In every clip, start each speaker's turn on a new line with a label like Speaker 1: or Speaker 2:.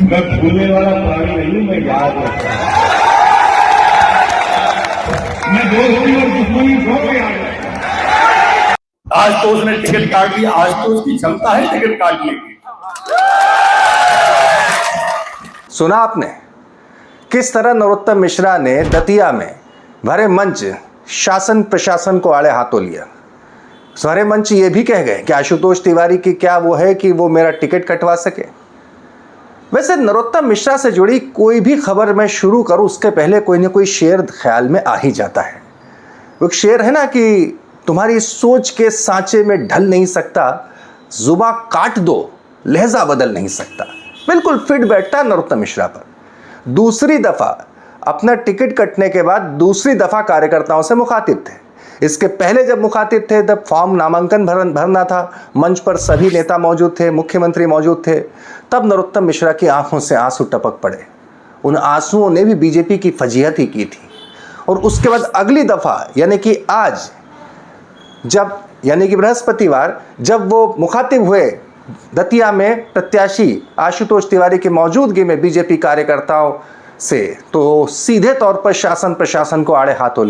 Speaker 1: मैं भूलने वाला प्राणी नहीं हूं, मैं याद रखता हूं। मैं दोस्ती और दुश्मनी दोनों याद रखता हूं।
Speaker 2: आज तो उसने टिकट काट लिया, आज तो उसकी क्षमता है टिकट काटने की।
Speaker 3: सुना आपने किस तरह नरोत्तम मिश्रा ने दतिया में भरे मंच शासन प्रशासन को आड़े हाथों लिया। भरे मंच ये भी कह गए कि आशुतोष तिवारी की क्या वो है कि वो मेरा टिकट कटवा सके। वैसे नरोत्तम मिश्रा से जुड़ी कोई भी खबर मैं शुरू करूं उसके पहले कोई ना कोई शेर ख्याल में आ ही जाता है। वो एक शेर है ना कि तुम्हारी सोच के सांचे में ढल नहीं सकता, जुबां काट दो लहजा बदल नहीं सकता। बिल्कुल फिट बैठता नरोत्तम मिश्रा पर। दूसरी दफा अपना टिकट कटने के बाद दूसरी दफा कार्यकर्ताओं से मुखातिब थे। इसके पहले जब मुखातिब थे तब फॉर्म नामांकन भरना था, मंच पर सभी नेता मौजूद थे, मुख्यमंत्री मौजूद थे। तब नरोत्तम मिश्रा की आंखों से आंसू टपक पड़े। उन आंसुओं ने भी बीजेपी की फजीहत ही की थी। और उसके बाद अगली दफा यानी कि आज जब यानी कि बृहस्पतिवार जब वो मुखातिब हुए दतिया में प्रत्याशी आशुतोष तिवारी की मौजूदगी में बीजेपी कार्यकर्ताओं से, तो सीधे तौर पर शासन प्रशासन को आड़े हाथों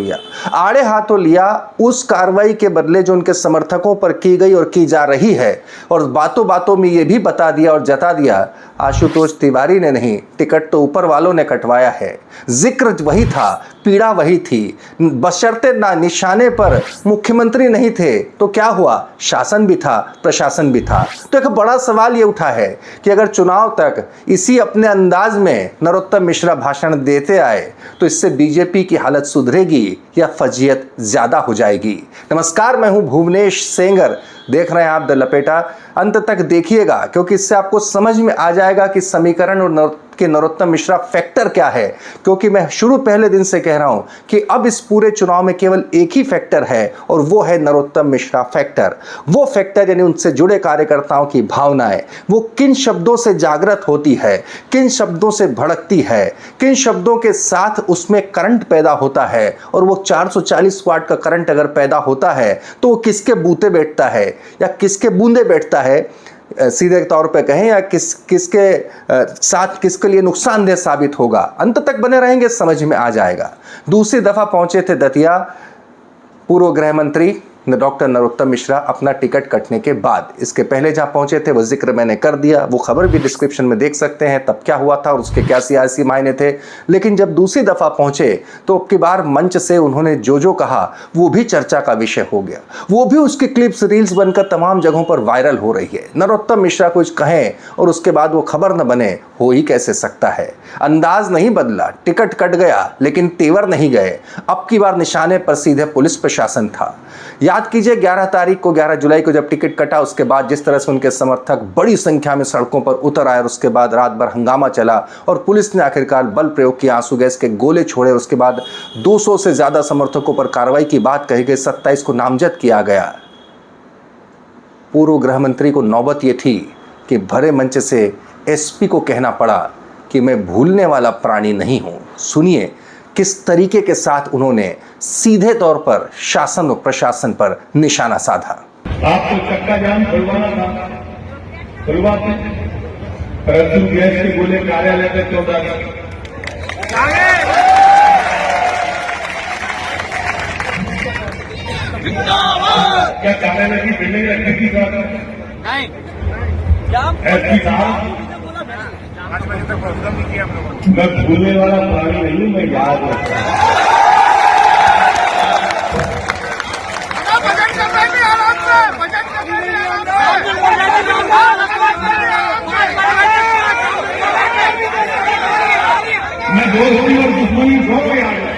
Speaker 3: लिया उस कार्रवाई के बदले जो उनके समर्थकों पर की गई और की जा रही है। और बातों बातों में ये भी बता दिया और जता दिया आशुतोष तिवारी ने नहीं, टिकट तो ऊपर वालों ने कटवाया है। जिक्र वही था, पीड़ा वही थी, बशर्ते ना निशाने पर मुख्यमंत्री नहीं थे तो क्या हुआ, शासन भी था प्रशासन भी था। तो एक बड़ा सवाल ये उठा है कि अगर चुनाव तक इसी अपने अंदाज में नरोत्तम मिश्रा भाषण देते आए तो इससे बीजेपी की हालत सुधरेगी या फजीयत ज्यादा हो जाएगी। नमस्कार, मैं हूं भुवनेश सेंगर, देख रहे हैं आप द लपेटा। अंत तक देखिएगा क्योंकि इससे आपको समझ में आ जाएगा कि समीकरण और नरोत्तम मिश्रा फैक्टर क्या है। क्योंकि मैं शुरू पहले दिन से कह रहा हूं कि अब इस पूरे चुनाव में केवल एक ही फैक्टर है और वो है नरोत्तम मिश्रा फैक्टर। वो फैक्टर यानी उनसे जुड़े कार्यकर्ताओं की भावनाएं, वो किन शब्दों से जागृत होती है, किन शब्दों से भड़कती है, किन शब्दों के साथ उसमें करंट पैदा होता है। और वो 440 वाट का करंट अगर पैदा होता है तो वो किसके बूते बैठता है या किसके बूंदे बैठता है, सीधे तौर पे कहें, या किसके साथ किसके लिए नुकसानदेह साबित होगा। अंत तक बने रहेंगे, समझ में आ जाएगा। दूसरी दफा पहुंचे थे दतिया पूर्व गृह मंत्री डॉक्टर नरोत्तम मिश्रा अपना टिकट कटने के बाद। इसके पहले जहां पहुंचे थे वो जिक्र मैंने कर दिया, वो खबर भी डिस्क्रिप्शन में देख सकते हैं तब क्या हुआ था और उसके क्या सियासी मायने थे। लेकिन जब दूसरी दफा पहुंचे तो अब की बार मंच से उन्होंने जो कहा वो भी चर्चा का विषय हो गया। वो भी उसकी क्लिप्स रील्स बनकर तमाम जगहों पर वायरल हो रही है। नरोत्तम मिश्रा कुछ कहें और उसके बाद वो खबर न बने, हो ही कैसे सकता है। अंदाज नहीं बदला, टिकट कट गया लेकिन तेवर नहीं गए। अब की बार निशाने पर सीधे पुलिस प्रशासन था। याद कीजिए 11 जुलाई को जब टिकट कटा, उसके बाद जिस तरह से उनके समर्थक बड़ी संख्या में सड़कों पर उतर आए और उसके बाद रात भर हंगामा चला और पुलिस ने आखिरकार बल प्रयोग किया, आंसू गैस के गोले छोड़े। उसके बाद 200 से ज्यादा समर्थकों पर कार्रवाई की बात कही गई, 27 को नामजद किया गया। पूर्व गृह मंत्री को नौबत यह थी कि भरे मंच से एसपी को कहना पड़ा कि मैं भूलने वाला प्राणी नहीं हूं। सुनिए किस तरीके के साथ उन्होंने सीधे तौर पर शासन और प्रशासन पर निशाना साधा।
Speaker 1: आपको चक्का जाम खुलवाना था, खुलवाते, परंतु गैस के गोले कार्यालय तक क्यों डाले? क्या कार्यालय की बिल्डिंग रखी थी सर? नहीं। एसपी साहब, मैं भूलने वाला प्राणी नहीं हूं, मैं याद रखता हूं। मैं दोस्ती और दुश्मनी दोनों याद रखता हूं।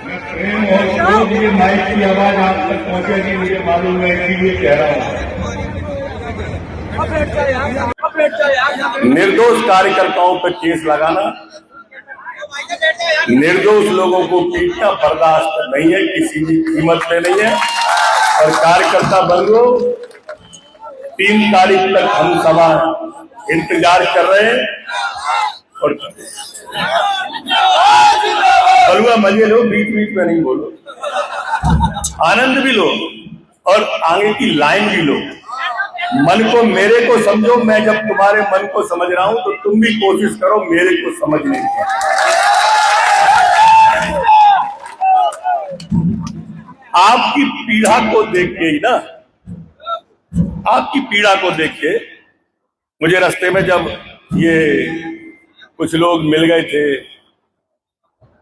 Speaker 1: मैं प्रेम और क्रोध, ये माइक की आवाज आप तक पहुंचेगी मुझे मालूम है, इसीलिए कह रहा हूं।
Speaker 2: निर्दोष कार्यकर्ताओं पर केस लगाना, निर्दोष लोगों को पीटना बर्दाश्त नहीं है, किसी भी कीमत पे नहीं है। और कार्यकर्ता बंधु 3 तारीख तक हम सभा इंतजार कर रहे हैं। और बलुआ मजे लो, बीच बीच में नहीं बोलो, आनंद भी लो। और आगे की लाइन भी लो। मन को मेरे को समझो, मैं जब तुम्हारे मन को समझ रहा हूं तो तुम भी कोशिश करो मेरे को समझने की। आपकी पीड़ा को देख के ही ना, आपकी पीड़ा को देख के मुझे रास्ते में जब ये कुछ लोग मिल गए थे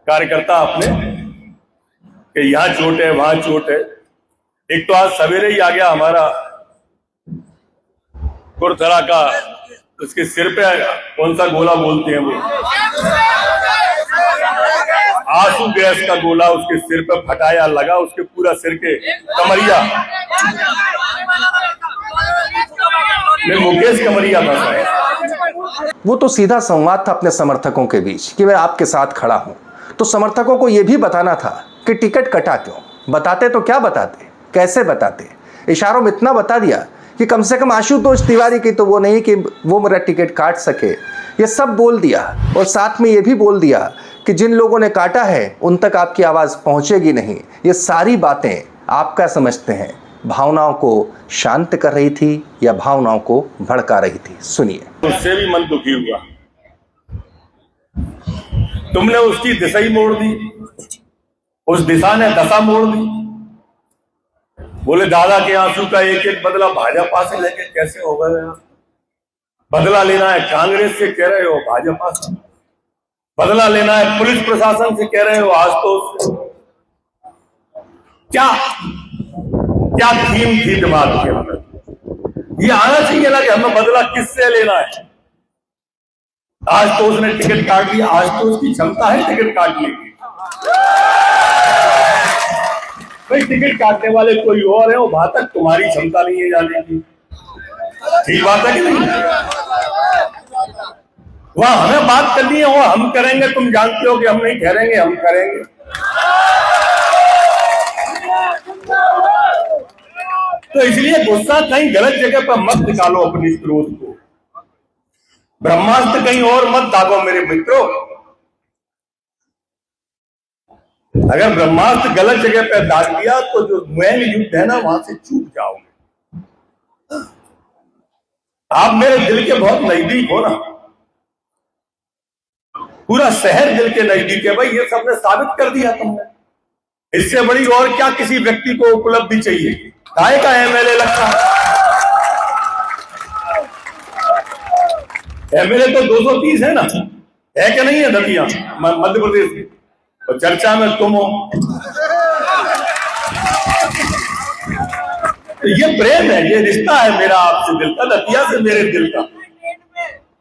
Speaker 2: कार्यकर्ता अपने कि यहां चोट है वहां चोट है। एक तो आज सवेरे ही आ गया हमारा कुरथरा का, उसके सिर पे कौन सा गोला बोलते हैं वो, आंसू गैस का गोला उसके सिर पे फटाया लगा, उसके पूरा सिर के कमरिया में मुकेश कमरिया था।
Speaker 3: वो तो सीधा संवाद था अपने समर्थकों के बीच कि मैं आपके साथ खड़ा हूं। तो समर्थकों को यह भी बताना था कि टिकट कटा क्यों, बताते तो क्या बताते, कैसे बताते। इशारों में इतना बता दिया कि कम से कम आशुतोष तिवारी की तो वो नहीं कि वो मेरा टिकट काट सके, ये सब बोल दिया। और साथ में ये भी बोल दिया कि जिन लोगों ने काटा है उन तक आपकी आवाज़ पहुंचेगी नहीं। ये सारी बातें आप क्या समझते हैं, भावनाओं को शांत कर रही थी या भावनाओं को भड़का रही थी? सुनिए।
Speaker 2: उससे भी मन दुखी हुआ, तुमने उसकी दिशा ही मोड़ दी, उस दिशा ने दशा मोड़ दी। बोले दादा के आंसू का एक एक बदला भाजपा से लेके कैसे होगा यार? बदला लेना है कांग्रेस से कह रहे हो, भाजपा से बदला लेना है, पुलिस प्रशासन से कह रहे हो, आज तो क्या क्या थीम थी दिमाग के अंदर? ये आना चाहिए ना कि हमें बदला किससे लेना है। आज तो उसने टिकट काट लिया, आज तो उसकी क्षमता है टिकट काटने की। भाई टिकट काटने वाले कोई और है, वहां तक तुम्हारी क्षमता नहीं है जाने की। ठीक बात है कि नहीं? वहां हमें बात करनी है, वो हम करेंगे, तुम जानते हो कि हम नहीं ठहरेंगे, हम करेंगे। तो इसलिए गुस्सा कहीं गलत जगह पर मत निकालो अपनी क्रोध को, ब्रह्मास्त्र कहीं और मत दागो मेरे मित्रों। अगर ब्रह्मास्त्र गलत जगह पर दाग दिया तो जो मैन युद्ध है ना वहां से चूक जाओगे। आप मेरे दिल के बहुत नजदीक हो ना, पूरा शहर दिल के नजदीक है भाई, ये सबने साबित कर दिया तुमने। इससे बड़ी और क्या किसी व्यक्ति को उपलब्धि चाहिए? काहे का एमएलए लगता है? एमएलए तो 230 है ना, है क्या नहीं है दतिया मध्य प्रदेश की, और चर्चा में तुम हो। तो ये प्रेम है, ये रिश्ता है मेरा आपसे दिल का, दतिया से मेरे दिल का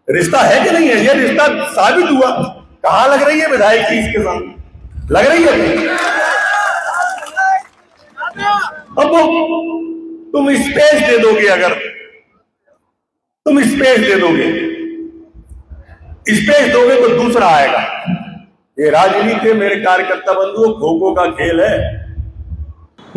Speaker 2: रिश्ता है कि नहीं है? ये रिश्ता साबित हुआ। कहां लग रही है विधायक की इसके सामने? लग रही है? अब तुम स्पेस दे दोगे, अगर तुम स्पेस दे दोगे, स्पेस दोगे तो दूसरा आएगा। ये राजनीति मेरे कार्यकर्ता बंधुओं खो-खो का खेल है।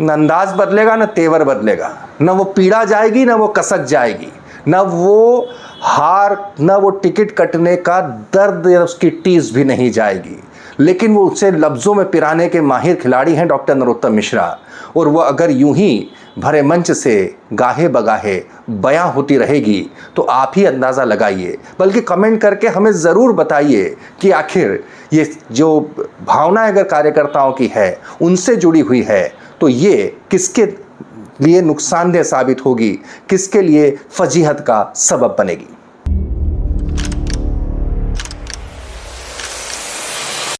Speaker 3: न अंदाज बदलेगा न तेवर बदलेगा, न वो पीड़ा जाएगी न वो कसक जाएगी, न वो हार न वो टिकट कटने का दर्द या उसकी टीस भी नहीं जाएगी। लेकिन वो उसे लफ्ज़ों में पिराने के माहिर खिलाड़ी हैं डॉक्टर नरोत्तम मिश्रा। और वो अगर यूं ही भरे मंच से गाहे बगाहे बयां होती रहेगी तो आप ही अंदाज़ा लगाइए, बल्कि कमेंट करके हमें ज़रूर बताइए कि आखिर ये जो भावना अगर कार्यकर्ताओं की है उनसे जुड़ी हुई है तो ये किसके लिए नुकसानदेह साबित होगी, किसके लिए फजीहत का सबब बनेगी।